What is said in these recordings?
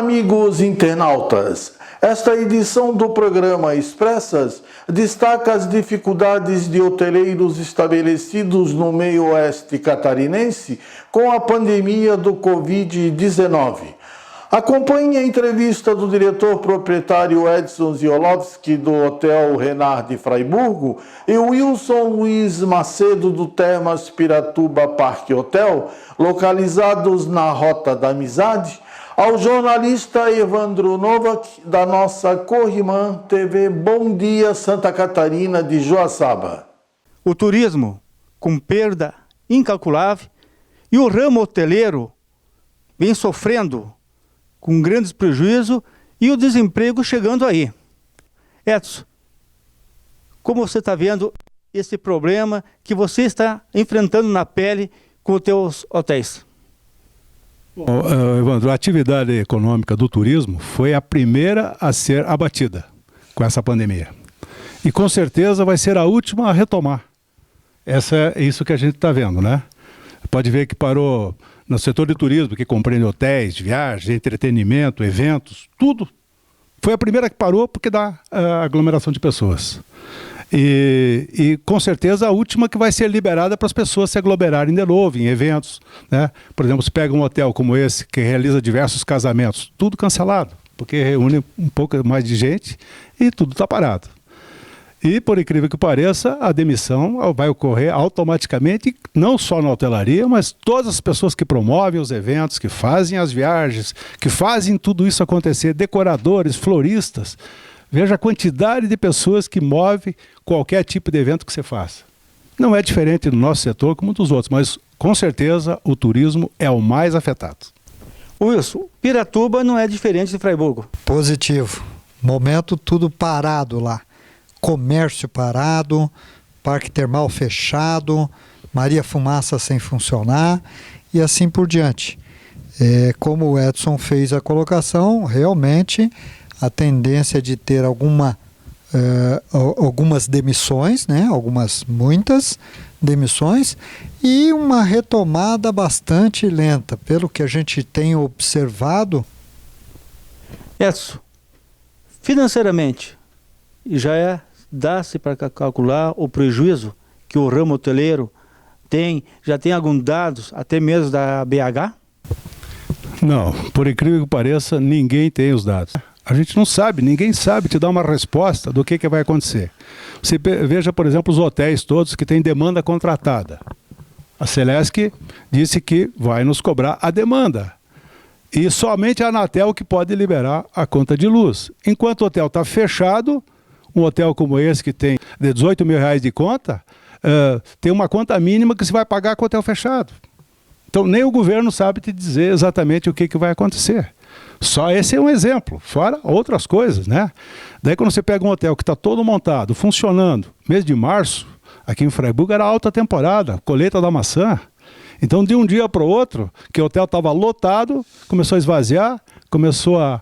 amigos internautas. Esta edição do programa Expressas destaca as dificuldades de hoteleiros estabelecidos no meio oeste catarinense com a pandemia do Covid-19. Acompanhe a entrevista do diretor proprietário Edson Ziolowski do Hotel Renard de Fraiburgo e Wilson Luiz Macedo do Termas Piratuba Parque Hotel, localizados na Rota da Amizade, ao jornalista Evandro Novak da nossa co-irmã TV Bom Dia Santa Catarina de Joaçaba. O turismo com perda incalculável e o ramo hoteleiro vem sofrendo com grandes prejuízos e o desemprego chegando aí. Edson, como você está vendo esse problema que você está enfrentando na pele com os teus hotéis? Bom, Evandro, a atividade econômica do turismo foi a primeira a ser abatida com essa pandemia. E com certeza vai ser a última a retomar. É isso que a gente está vendo, né? Pode ver que parou no setor de turismo, que compreende hotéis, viagens, entretenimento, eventos, tudo. Foi a primeira que parou porque dá aglomeração de pessoas. E com certeza a última que vai ser liberada para as pessoas se aglomerarem de novo em eventos, né? Por exemplo, se pega um hotel como esse, que realiza diversos casamentos, tudo cancelado, porque reúne um pouco mais de gente e tudo está parado. E, por incrível que pareça, a demissão vai ocorrer automaticamente, não só na hotelaria, mas todas as pessoas que promovem os eventos, que fazem as viagens, que fazem tudo isso acontecer, decoradores, floristas. Veja a quantidade de pessoas que move qualquer tipo de evento que você faça. Não é diferente no nosso setor como dos outros, mas com certeza o turismo é o mais afetado. Wilson, Piratuba não é diferente de Fraiburgo. Positivo. Momento tudo parado lá. Comércio parado, parque termal fechado, Maria Fumaça sem funcionar e assim por diante. Como o Edson fez a colocação, realmente a tendência de ter algumas demissões, né? Muitas demissões e uma retomada bastante lenta, pelo que a gente tem observado. Edson, financeiramente, dá-se para calcular o prejuízo que o ramo hoteleiro tem, já tem alguns dados, até mesmo da BH? Não, por incrível que pareça, ninguém tem os dados. A gente não sabe, ninguém sabe te dar uma resposta do que vai acontecer. Você veja, por exemplo, os hotéis todos que têm demanda contratada. A Celesc disse que vai nos cobrar a demanda. E somente a Anatel que pode liberar a conta de luz. Enquanto o hotel está fechado, um hotel como esse que tem R$18 mil de conta, tem uma conta mínima que se vai pagar com o hotel fechado. Então nem o governo sabe te dizer exatamente o que vai acontecer. Só esse é um exemplo, fora outras coisas, né? Daí quando você pega um hotel que está todo montado, funcionando, mês de março, aqui em Fraiburgo era alta temporada, colheita da maçã. Então de um dia para o outro, que o hotel estava lotado, começou a esvaziar, começou a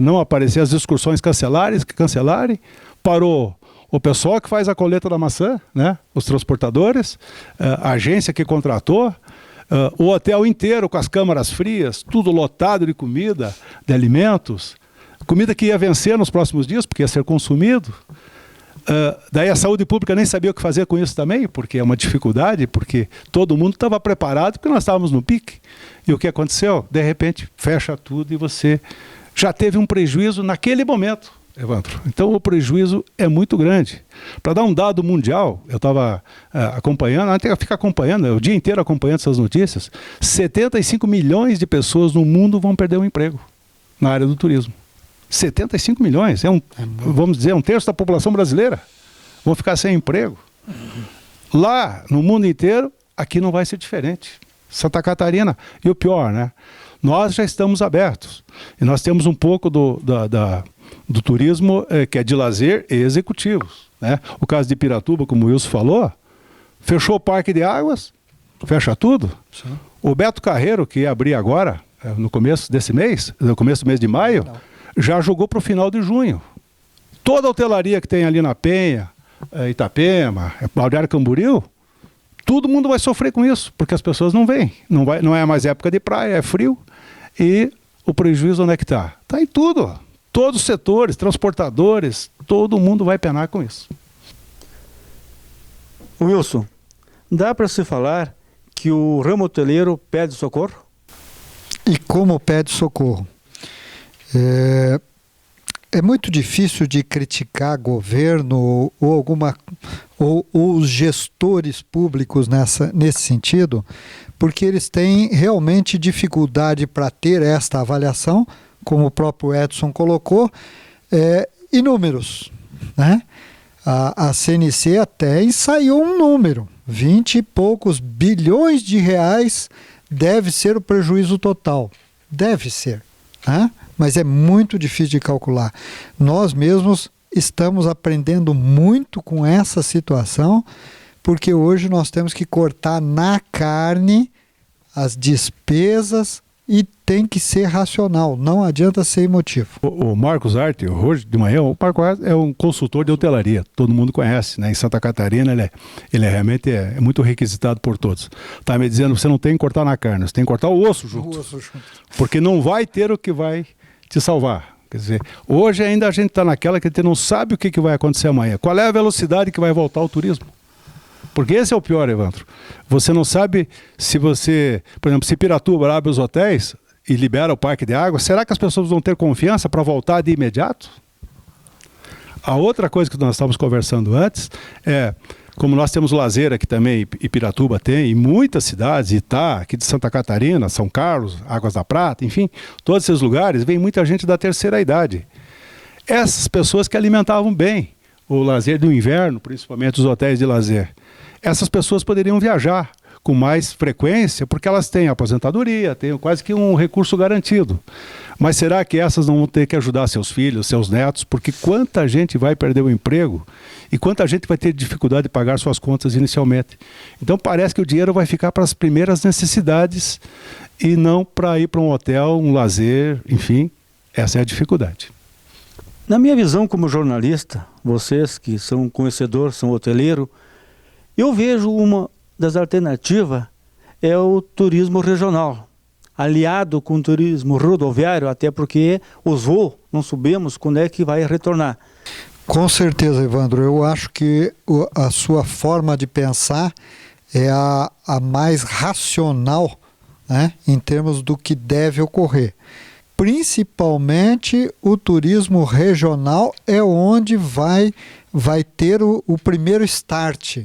não aparecer as excursões cancelarem, parou o pessoal que faz a colheita da maçã, né? Os transportadores, a agência que contratou, o hotel inteiro com as câmaras frias, tudo lotado de comida, de alimentos, comida que ia vencer nos próximos dias, porque ia ser consumido. Daí a saúde pública nem sabia o que fazer com isso também, porque é uma dificuldade, porque todo mundo estava preparado, porque nós estávamos no pique. E o que aconteceu? De repente, fecha tudo e você já teve um prejuízo naquele momento, Evandro. Então o prejuízo é muito grande. Para dar um dado mundial, eu estava acompanhando, até ficar acompanhando, o dia inteiro acompanhando essas notícias, 75 milhões de pessoas no mundo vão perder o emprego na área do turismo. 75 milhões, vamos dizer, um terço da população brasileira vão ficar sem emprego. Lá, no mundo inteiro, aqui não vai ser diferente. Santa Catarina, e o pior, né? Nós já estamos abertos. E nós temos um pouco do turismo que é de lazer e executivos, né? O caso de Piratuba, como o Wilson falou, fechou o parque de águas, fecha tudo. Sim. O Beto Carreiro, que ia abrir agora, no começo desse mês, no começo do mês de maio, já jogou para o final de junho. Toda a hotelaria que tem ali na Penha, Itapema, Balneário Camboriú, todo mundo vai sofrer com isso, porque as pessoas não vêm. Não é mais época de praia, é frio, e O prejuízo onde é que está? Está em tudo. Todos os setores, transportadores, todo mundo vai penar com isso. Wilson, dá para se falar que o ramo hoteleiro pede socorro? E como pede socorro? É muito difícil de criticar governo ou os gestores públicos nesse sentido, porque eles têm realmente dificuldade para ter esta avaliação, como o próprio Edson colocou, e números, né? A CNC até ensaiou um número, 20 e poucos bilhões de reais deve ser o prejuízo total. Deve ser, né? Mas é muito difícil de calcular. Nós mesmos estamos aprendendo muito com essa situação, porque hoje nós temos que cortar na carne as despesas e tem que ser racional, não adianta ser emotivo. O Marcos Arte, hoje de manhã, o Marcos Arte é um consultor de hotelaria, todo mundo conhece, né? Em Santa Catarina ele realmente é muito requisitado por todos. Está me dizendo que você não tem que cortar na carne, você tem que cortar o osso junto. Porque não vai ter o que vai te salvar. Quer dizer, hoje ainda a gente está naquela que a gente não sabe o que vai acontecer amanhã. Qual é a velocidade que vai voltar o turismo? Porque esse é o pior, Evandro. Você não sabe se você, por exemplo, se Piratuba abre os hotéis e libera o parque de água, será que as pessoas vão ter confiança para voltar de imediato? A outra coisa que nós estávamos conversando antes é, como nós temos o lazer aqui também, e Piratuba tem, em muitas cidades, Itá, aqui de Santa Catarina, São Carlos, Águas da Prata, enfim, todos esses lugares, vem muita gente da terceira idade. Essas pessoas que alimentavam bem o lazer do inverno, principalmente os hotéis de lazer. Essas pessoas poderiam viajar com mais frequência, porque elas têm aposentadoria, têm quase que um recurso garantido. Mas será que essas não vão ter que ajudar seus filhos, seus netos? Porque quanta gente vai perder o emprego e quanta gente vai ter dificuldade de pagar suas contas inicialmente. Então parece que o dinheiro vai ficar para as primeiras necessidades e não para ir para um hotel, um lazer, enfim, essa é a dificuldade. Na minha visão como jornalista, vocês que são conhecedores, são hoteleiro, eu vejo uma das alternativas é o turismo regional, aliado com o turismo rodoviário, até porque os voos, não sabemos quando é que vai retornar. Com certeza, Evandro. Eu acho que a sua forma de pensar é a mais racional, né, em termos do que deve ocorrer. Principalmente o turismo regional é onde vai ter o primeiro start,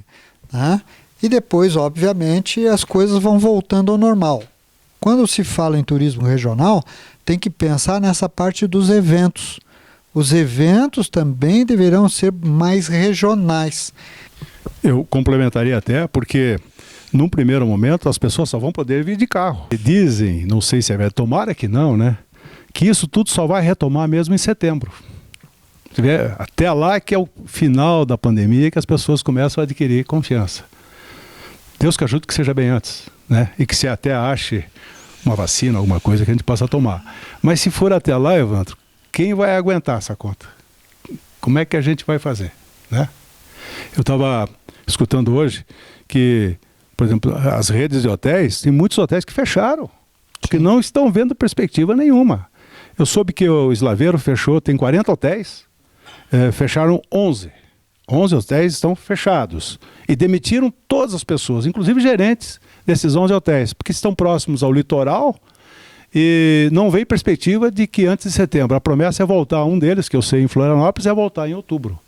né? E depois, obviamente, as coisas vão voltando ao normal. Quando se fala em turismo regional, tem que pensar nessa parte dos eventos. Os eventos também deverão ser mais regionais. Eu complementaria até, porque num primeiro momento as pessoas só vão poder vir de carro. E dizem, não sei se é verdade, tomara que não, né? Que isso tudo só vai retomar mesmo em setembro. Até lá que é o final da pandemia que as pessoas começam a adquirir confiança. Deus que ajude que seja bem antes, né? E que se até ache uma vacina, alguma coisa que a gente possa tomar. Mas se for até lá, Evandro, quem vai aguentar essa conta? Como é que a gente vai fazer, né? Eu estava escutando hoje que, por exemplo, as redes de hotéis, tem muitos hotéis que fecharam, porque não estão vendo perspectiva nenhuma. Eu soube que o Slaveiro fechou, tem 40 hotéis, fecharam 11. 11 hotéis estão fechados e demitiram todas as pessoas, inclusive gerentes desses 11 hotéis, porque estão próximos ao litoral e não vem perspectiva de que antes de setembro. A promessa é voltar, um deles, que eu sei em Florianópolis, é voltar em outubro.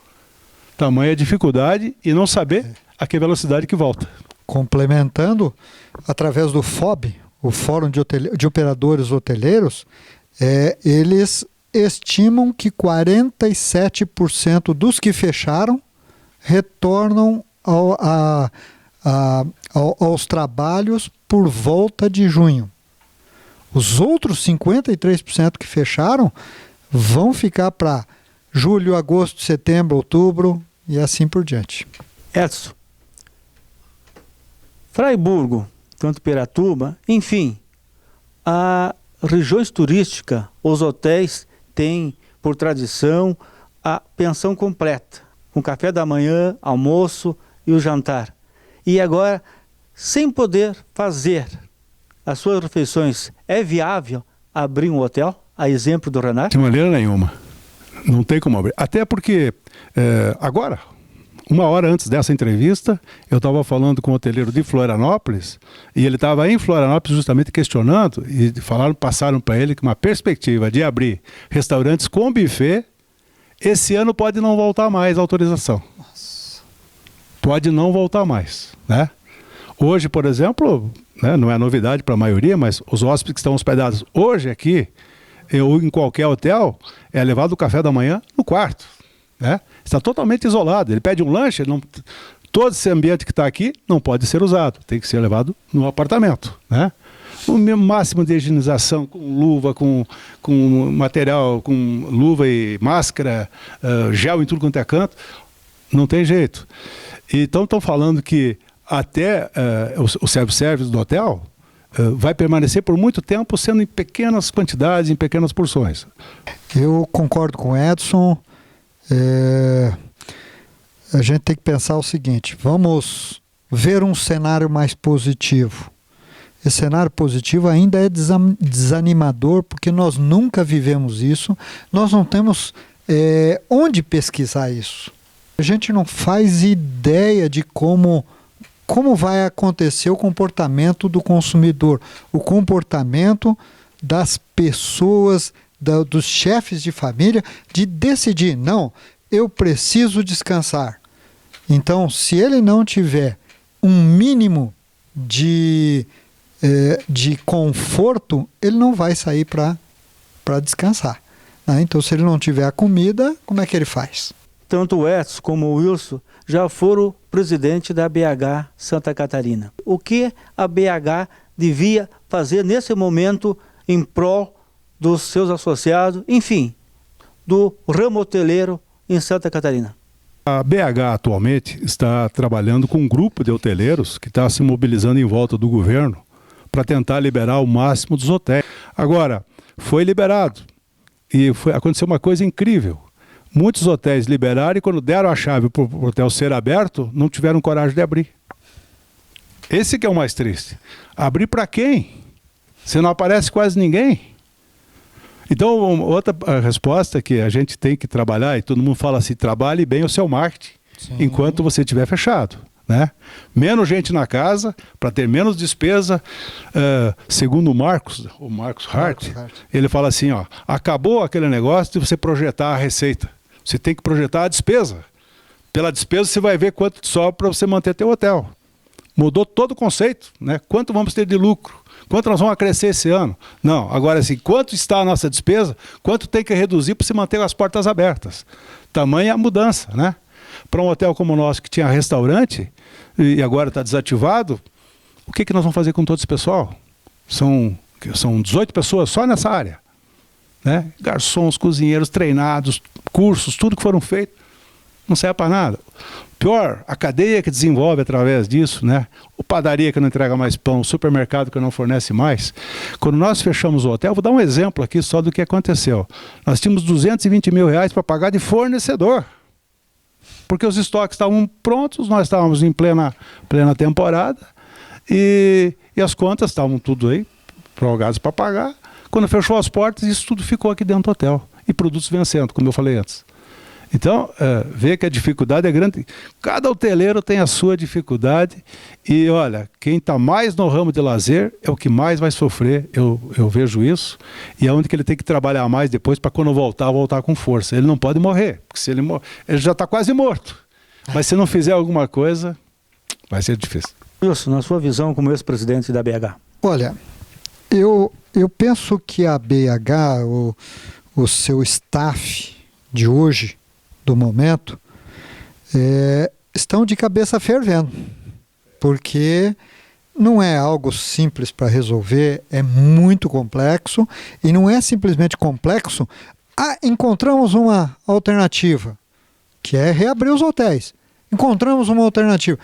Tamanha dificuldade e não saber a que velocidade que volta. Complementando, através do FOB, o Fórum de Operadores Hoteleiros, eles estimam que 47% dos que fecharam retornam aos trabalhos por volta de junho. Os outros 53% que fecharam vão ficar para julho, agosto, setembro, outubro e assim por diante. Edson, Fraiburgo, tanto Piratuba, enfim, a regiões turísticas, os hotéis têm por tradição a pensão completa, com café da manhã, almoço e o jantar. E agora, sem poder fazer as suas refeições, é viável abrir um hotel, a exemplo do Renato? De maneira nenhuma. Não tem como abrir. Até porque, agora, uma hora antes dessa entrevista, eu estava falando com um hoteleiro de Florianópolis, e ele estava em Florianópolis justamente questionando, e passaram para ele que uma perspectiva de abrir restaurantes com buffet, esse ano pode não voltar mais a autorização. Pode não voltar mais, né? Hoje, por exemplo, né, não é novidade para a maioria, mas os hóspedes que estão hospedados hoje aqui, ou em qualquer hotel, é levado o café da manhã no quarto, né? Está totalmente isolado. Ele pede um lanche, todo esse ambiente que está aqui não pode ser usado, tem que ser levado no apartamento, né? O máximo de higienização com luva, com material, com luva e máscara, gel em tudo quanto é canto, não tem jeito. Então estão falando que até o self-service do hotel vai permanecer por muito tempo sendo em pequenas quantidades, em pequenas porções. Eu concordo com o Edson. A gente tem que pensar o seguinte, vamos ver um cenário mais positivo. Esse cenário positivo ainda é desanimador, porque nós nunca vivemos isso, nós não temos onde pesquisar isso. A gente não faz ideia de como vai acontecer o comportamento do consumidor, o comportamento das pessoas, dos chefes de família, de decidir, não, eu preciso descansar. Então, se ele não tiver um mínimo de conforto, ele não vai sair para descansar, né? Então, se ele não tiver a comida, como é que ele faz? Tanto o Edson como o Wilson já foram presidente da BH Santa Catarina. O que a BH devia fazer nesse momento em prol dos seus associados, enfim, do ramo hoteleiro em Santa Catarina? A BH atualmente está trabalhando com um grupo de hoteleiros que está se mobilizando em volta do governo para tentar liberar o máximo dos hotéis. Agora, foi liberado e aconteceu uma coisa incrível. Muitos hotéis liberaram e quando deram a chave para o hotel ser aberto, não tiveram coragem de abrir. Esse que é o mais triste. Abrir para quem? Se não aparece quase ninguém. Então, outra resposta que a gente tem que trabalhar, e todo mundo fala assim, trabalhe bem o seu marketing, enquanto você estiver fechado, né? Menos gente na casa, para ter menos despesa. Segundo o Marcos Hart, ele fala assim, ó, acabou aquele negócio de você projetar a receita. Você tem que projetar a despesa. Pela despesa você vai ver quanto sobra para você manter teu hotel. Mudou todo o conceito, né? Quanto vamos ter de lucro? Quanto nós vamos crescer esse ano? Não, agora assim, quanto está a nossa despesa? Quanto tem que reduzir para se manter as portas abertas? Tamanha a mudança, né? Para um hotel como o nosso que tinha restaurante e agora está desativado, o que nós vamos fazer com todo esse pessoal? São 18 pessoas só nessa área, né? Garçons, cozinheiros treinados, cursos, tudo que foram feitos, não serve para nada. Pior, a cadeia que desenvolve através disso, né? O padaria que não entrega mais pão, o supermercado que não fornece mais. Quando nós fechamos o hotel, vou dar um exemplo aqui só do que aconteceu. Nós tínhamos 220 mil reais para pagar de fornecedor, porque os estoques estavam prontos, nós estávamos em plena temporada e as contas estavam tudo aí, prorrogadas para pagar. Quando fechou as portas, isso tudo ficou aqui dentro do hotel. E produtos vencendo, como eu falei antes. Então, vê que a dificuldade é grande. Cada hoteleiro tem a sua dificuldade. E olha, quem está mais no ramo de lazer é o que mais vai sofrer. Eu vejo isso. E é onde que ele tem que trabalhar mais depois para quando voltar com força. Ele não pode morrer, porque se ele morrer, ele já está quase morto. Mas se não fizer alguma coisa, vai ser difícil. Wilson, na sua visão como ex-presidente da BH. Olha, eu penso que a BH, o seu staff de hoje, do momento, estão de cabeça fervendo, porque não é algo simples para resolver, é muito complexo, e não é simplesmente complexo. Encontramos uma alternativa, que é reabrir os hotéis. Encontramos uma alternativa,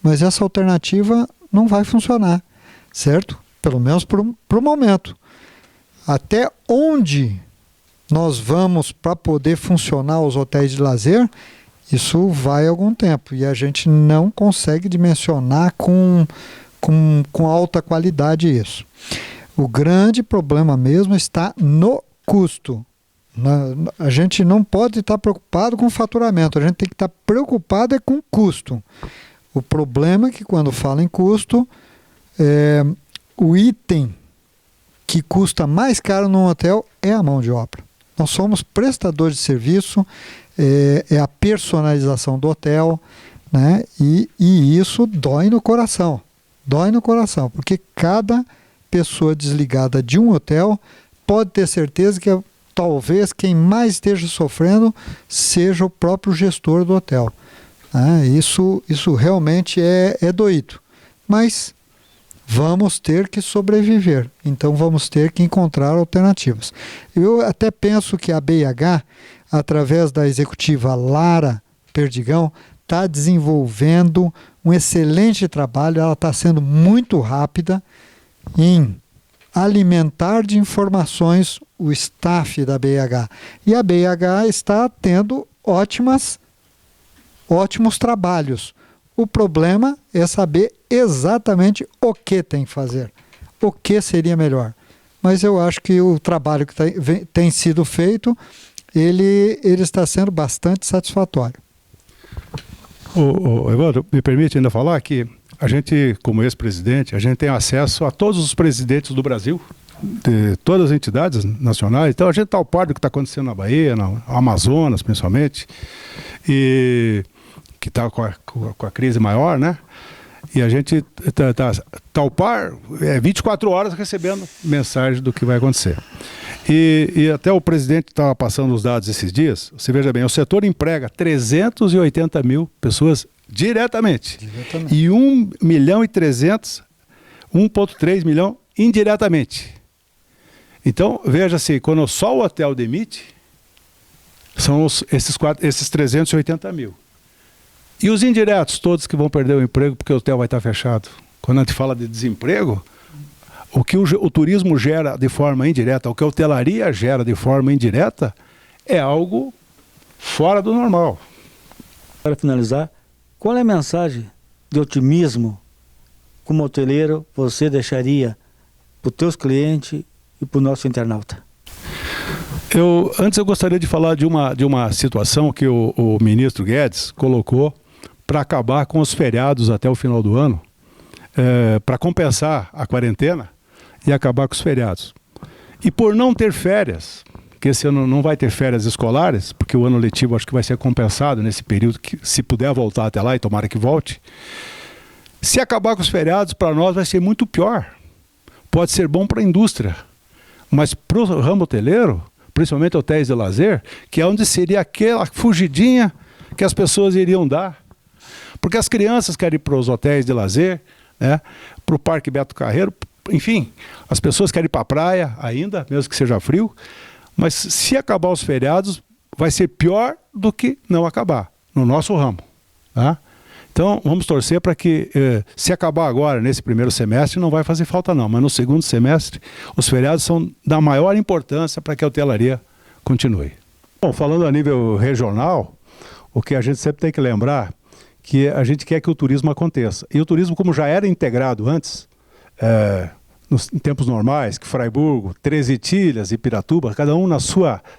mas essa alternativa não vai funcionar, certo? Pelo menos para o momento. Até onde nós vamos para poder funcionar os hotéis de lazer, isso vai algum tempo. E a gente não consegue dimensionar com alta qualidade isso. O grande problema mesmo está no custo. A gente não pode estar preocupado com o faturamento, a gente tem que estar preocupado com o custo. O problema é que quando fala em custo, o item que custa mais caro num hotel é a mão de obra. Nós somos prestadores de serviço, é a personalização do hotel, né? E isso dói no coração. Dói no coração, porque cada pessoa desligada de um hotel pode ter certeza que talvez quem mais esteja sofrendo seja o próprio gestor do hotel. Né? Isso realmente é doído. Mas vamos ter que sobreviver. Então vamos ter que encontrar alternativas. Eu até penso que a BIH, através da executiva Lara Perdigão, está desenvolvendo um excelente trabalho. Ela está sendo muito rápida em alimentar de informações o staff da BIH. E a BIH está tendo ótimos trabalhos. O problema é saber exatamente o que tem que fazer, o que seria melhor. Mas eu acho que o trabalho que tem sido feito, ele está sendo bastante satisfatório. Evandro, me permite ainda falar que a gente, como ex-presidente, a gente tem acesso a todos os presidentes do Brasil, de todas as entidades nacionais. Então a gente está ao par do que está acontecendo na Bahia, no Amazonas, principalmente, e que está com a crise maior, né? E a gente está ao par, 24 horas recebendo mensagem do que vai acontecer. E até o presidente estava passando os dados esses dias. Você veja bem, o setor emprega 380 mil pessoas diretamente. E 1,3 milhão indiretamente. Então, veja-se, quando só o hotel demite, são esses 380 mil. E os indiretos, todos que vão perder o emprego porque o hotel vai estar fechado. Quando a gente fala de desemprego, o que o turismo gera de forma indireta, o que a hotelaria gera de forma indireta, é algo fora do normal. Para finalizar, qual é a mensagem de otimismo como hoteleiro você deixaria para os teus clientes e para o nosso internauta? Antes eu gostaria de falar de uma situação que o ministro Guedes colocou para acabar com os feriados até o final do ano, para compensar a quarentena e acabar com os feriados. E por não ter férias, que esse ano não vai ter férias escolares, porque o ano letivo acho que vai ser compensado nesse período, que se puder voltar até lá, e tomara que volte. Se acabar com os feriados, para nós vai ser muito pior. Pode ser bom para a indústria, mas para o ramo hoteleiro, principalmente hotéis de lazer, que é onde seria aquela fugidinha que as pessoas iriam dar. Porque as crianças querem ir para os hotéis de lazer, né, para o Parque Beto Carreiro, enfim, as pessoas querem ir para a praia ainda, mesmo que seja frio, mas se acabar os feriados, vai ser pior do que não acabar, no nosso ramo. Tá? Então, vamos torcer para que, se acabar agora, nesse primeiro semestre, não vai fazer falta não, mas no segundo semestre, os feriados são da maior importância para que a hotelaria continue. Bom, falando a nível regional, o que a gente sempre tem que lembrar, que a gente quer que o turismo aconteça. E o turismo, como já era integrado antes, em tempos normais, que Fraiburgo, Três Itilhas e Piratuba, cada um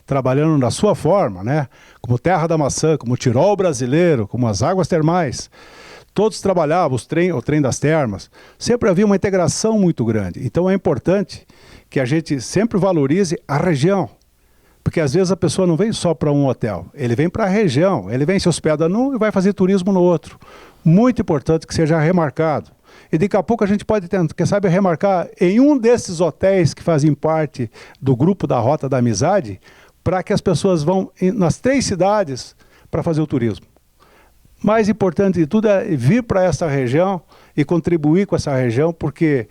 trabalhando na sua forma, né? Como Terra da Maçã, como o Tirol brasileiro, como as águas termais. Todos trabalhavam, o trem das termas. Sempre havia uma integração muito grande. Então é importante que a gente sempre valorize a região. Porque às vezes a pessoa não vem só para um hotel, ele vem para a região, ele vem se hospeda num e vai fazer turismo no outro. Muito importante que seja remarcado. E daqui a pouco a gente pode tentar, quem sabe, remarcar em um desses hotéis que fazem parte do grupo da Rota da Amizade, para que as pessoas vão nas 3 cidades para fazer o turismo. Mais importante de tudo é vir para essa região e contribuir com essa região, porque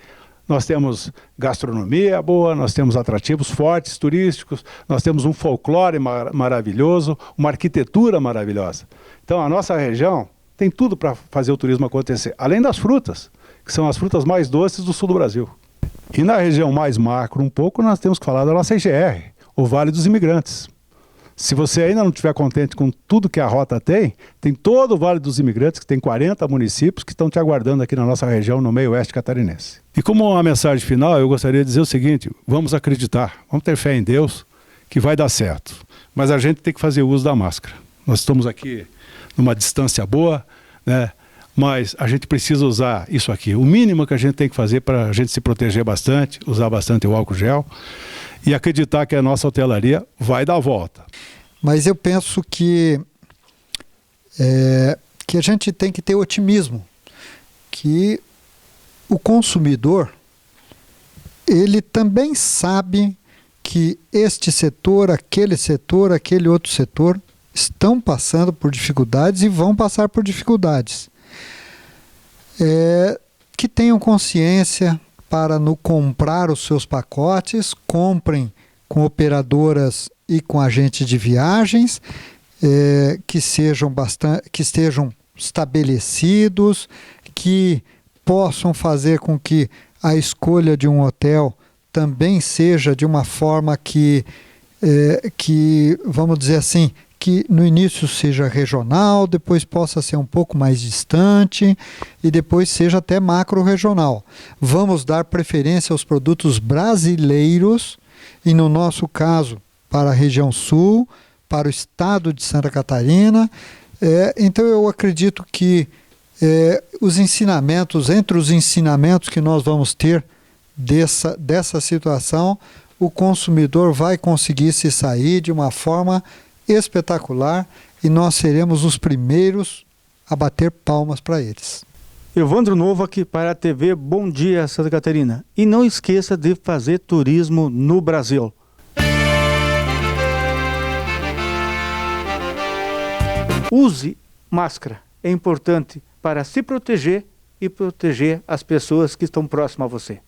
nós temos gastronomia boa, nós temos atrativos fortes turísticos, nós temos um folclore maravilhoso, uma arquitetura maravilhosa. Então a nossa região tem tudo para fazer o turismo acontecer, além das frutas, que são as frutas mais doces do sul do Brasil. E na região mais macro um pouco, nós temos que falar da nossa IGR, o Vale dos Imigrantes. Se você ainda não estiver contente com tudo que a rota tem todo o Vale dos Imigrantes, que tem 40 municípios que estão te aguardando aqui na nossa região, no meio oeste catarinense. E como uma mensagem final, eu gostaria de dizer o seguinte: vamos acreditar, vamos ter fé em Deus, que vai dar certo. Mas a gente tem que fazer uso da máscara. Nós estamos aqui numa distância boa, né? Mas a gente precisa usar isso aqui. O mínimo que a gente tem que fazer para a gente se proteger bastante, usar bastante o álcool gel e acreditar que a nossa hotelaria vai dar a volta. Mas eu penso que a gente tem que ter otimismo, que o consumidor, ele também sabe que este setor, aquele outro setor estão passando por dificuldades e vão passar por dificuldades. Que tenham consciência para no comprar os seus pacotes, comprem com operadoras e com agentes de viagens, que estejam estabelecidos, que possam fazer com que a escolha de um hotel também seja de uma forma que vamos dizer assim, que no início seja regional, depois possa ser um pouco mais distante e depois seja até macro-regional. Vamos dar preferência aos produtos brasileiros e, no nosso caso, para a região sul, para o estado de Santa Catarina. Então eu acredito que entre os ensinamentos que nós vamos ter dessa situação, o consumidor vai conseguir se sair de uma forma espetacular e nós seremos os primeiros a bater palmas para eles. Evandro Novo aqui para a TV Bom Dia Santa Catarina. E não esqueça de fazer turismo no Brasil. Use máscara. É importante para se proteger e proteger as pessoas que estão próximas a você.